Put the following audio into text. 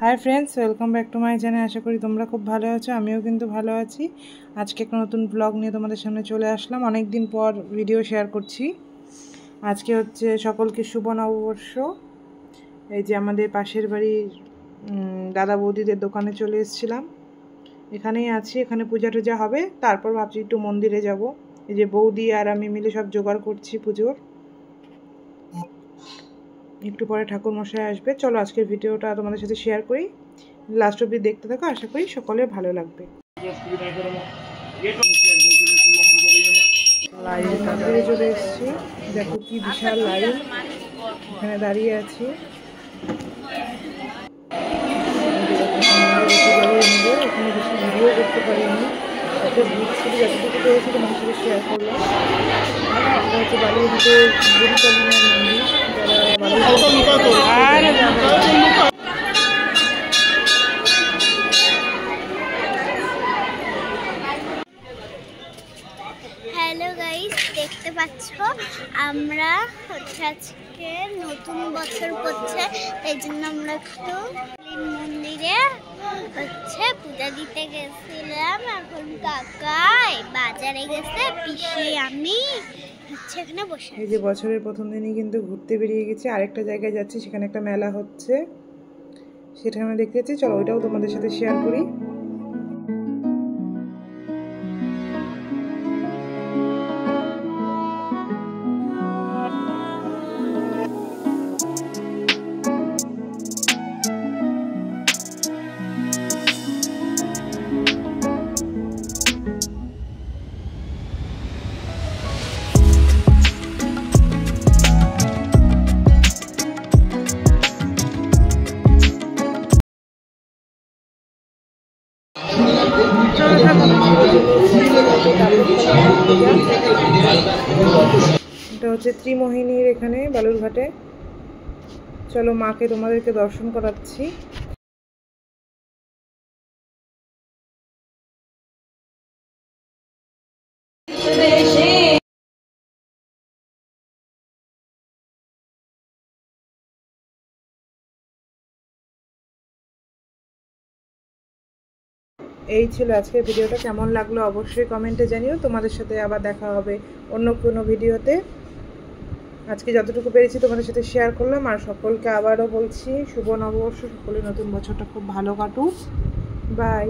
Hi friends, welcome back to my channel. आशा करी তোমরা খুব ভালো আছো, আমিও কিন্তু ভালো আছি। আজকে একটা নতুন ব্লগ নিয়ে তোমাদের সামনে চলে আসলাম। অনেক দিন পর ভিডিও শেয়ার করছি। আজকে হচ্ছে সকলকে শুভ নববর্ষ। এই যে আমাদের পাশের বাড়ির দাদা বৌদিদের দোকানে চলে এসেছিলাম। এখানেই আছি, এখানে পূজা টুজা হবে, তারপর ভাবছি একটু মন্দিরে যাব। এই যে বৌদি আর আমি মিলে সব জোগাড় করছি পুজোর। একটু পরে ঠাকুর মশাই আসবে। চলো আজকের ভিডিওটা তোমাদের সাথে শেয়ার করি, লাস্ট অবধি দেখতে থাকো। আশা করি সকলের ভালো লাগবে। লাইন তাড়াতাড়ি চলে এসেছি, দেখো কি বিশাল লাইন। এখানে দাঁড়িয়ে আছি, এখানে বেশি ভিডিও করতে পারিনি, এত ভিড় ছিল। যতটুকু পেয়েছি তোমার সাথে শেয়ার করলাম। এটা হচ্ছে বালিয়াড়িতে বুড়ি কালীমার মন্দির। হ্যালো গাইস, দেখতে পাচ্ছ আমরা হচ্ছে আজকে নতুন বছর পড়ছে, এই জন্য আমরা একটু মন্দিরে হচ্ছে পূজা দিতে গেছিলাম। এখন কাকা বাজারে গেছে, পিসি আমি হচ্ছে এখানে বসে। এই যে বছরের প্রথম দিনই কিন্তু ঘুরতে বেরিয়ে গেছি, আরেকটা জায়গায় যাচ্ছি, সেখানে একটা মেলা হচ্ছে, সেটা আমরা দেখতে যাচ্ছি। চলো ওইটাও তোমাদের সাথে শেয়ার করি। এটা হচ্ছে ত্রিমোহিনীর এখানে বালুরঘাটে। চলো মাকে তোমাদেরকে দর্শন করাচ্ছি। এই ছিল আজকের ভিডিওটা। কেমন লাগলো অবশ্যই কমেন্টে জানিও। তোমাদের সাথে আবার দেখা হবে অন্য কোনো ভিডিওতে। আজকে যতটুকু পেরেছি তোমাদের সাথে শেয়ার করলাম। আর সকলকে আবারও বলছি শুভ নববর্ষ, সকলের নতুন বছরটা খুব ভালো কাটুক। বাই।